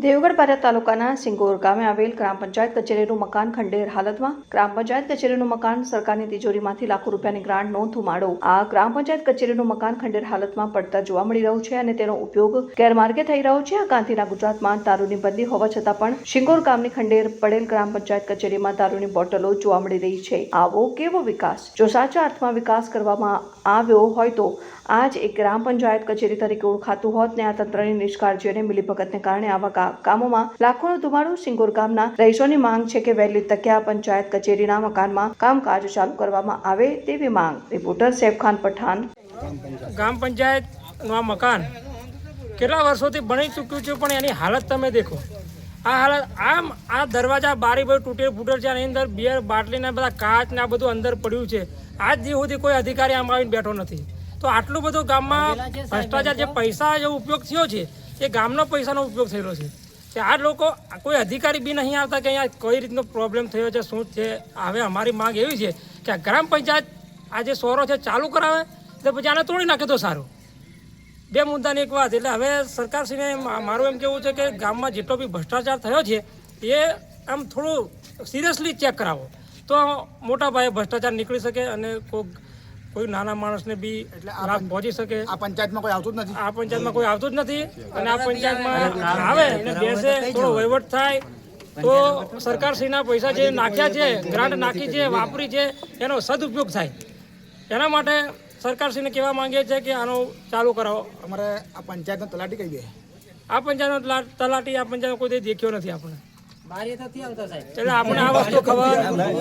દેવગઢ બારિયા તાલુકાના સિંગોર ગામે આવેલ ગ્રામ પંચાયત કચેરીનું મકાન ખંડેર હાલતમાં. ગ્રામ પંચાયત કચેરીનું મકાન સરકારની તિજોરીમાંથી લાખો રૂપિયાની ગ્રાન્ટનો ધુમાડો. આ ગ્રામ પંચાયત કચેરીનું મકાન ખંડેર હાલતમાં પડતા જોવા મળી રહ્યું છે અને તેનો ઉપયોગ ગેરમાર્ગે થઈ રહ્યો છે. આ ગાંધીના ગુજરાતમાં દારૂની બંધી હોવા છતાં પણ સિંગોર ગામની ખંડેર પડેલ ગ્રામ પંચાયત કચેરીમાં દારૂની બોટલો જોવા મળી રહી છે. આવો કેવો વિકાસ! જો સાચા અર્થમાં વિકાસ કરવામાં આવ્યો હોય તો આજ એક ગ્રામ પંચાયત કચેરી તરીકે ઓળખાતું હોત ને આ તંત્રની નિષ્કાળજી અને મિલીભગતને કારણે આવા કામોમાં લાખોનો ધુમાડો. સિંગોર ગામના રહીશોની માંગ છે કે વહેલી તકે આ પંચાયત કચેરીના મકાનમાં કામકાજ ચાલુ કરવામાં આવે તેવી માંગ. રિપોર્ટર સૈફખાન પઠાણ. ગ્રામ પંચાયતનું આ મકાન કેટલા વર્ષોથી બની ચૂક્યું છે, પણ એની હાલત તમે દેખો. આ હાલત આ દરવાજા બારી બધું તૂટેલ ફૂટેલ છે. આની અંદર બિયર બાટલીના બધા કાચ ને આ બધું અંદર પડ્યું છે. આજ દી સુધી કોઈ અધિકારી આમાં આવીને બેઠો નથી. તો આટલું બધું ગામમાં ભ્રષ્ટાચાર, જે પૈસા જે ઉપયોગ થયો છે એ ગામનો પૈસાનો ઉપયોગ થયેલો છે. આ લોકો કોઈ અધિકારી બી નહીં આવતા કે અહીંયા કઈ રીતનો પ્રોબ્લેમ થયો છે, શું છે. હવે અમારી માંગ એવી છે કે આ ગ્રામ પંચાયત આ જે સોરો છે ચાલુ કરાવે, તો પછી આને તોડી નાખે તો સારું. બે મુદ્દાની એક વાત. એટલે હવે સરકારશ્રીને મારું એમ કહેવું છે કે ગામમાં જેટલો બી ભ્રષ્ટાચાર થયો છે એ આમ થોડું સિરિયસલી ચેક કરાવો તો મોટા પાયે ભ્રષ્ટાચાર નીકળી શકે અને કોઈ નાના માણસને બી લાભ પહોંચી શકે. આ પંચાયતમાં કોઈ આવતું જ નથી. આ પંચાયતમાં કોઈ આવતું જ નથી. અને આ પંચાયતમાં આવે અને બેસે, થોડો વહીવટ થાય તો સરકારશ્રીના પૈસા જે નાખ્યા છે, ગ્રાન્ટ નાખી છે, વાપરી છે, એનો સદુપયોગ થાય. એના માટે સરકારશ્રીને કહેવા માંગીએ છીએ કે આનો ચાલુ કરાવો. અમારે આ પંચાયતનો તલાટી કઈ બે? આ પંચાયતનો તલાટી આ પંચાયત કોઈ દેખ્યો નથી આપણે. એટલે આપણે આ વસ્તુ ખબર નથી.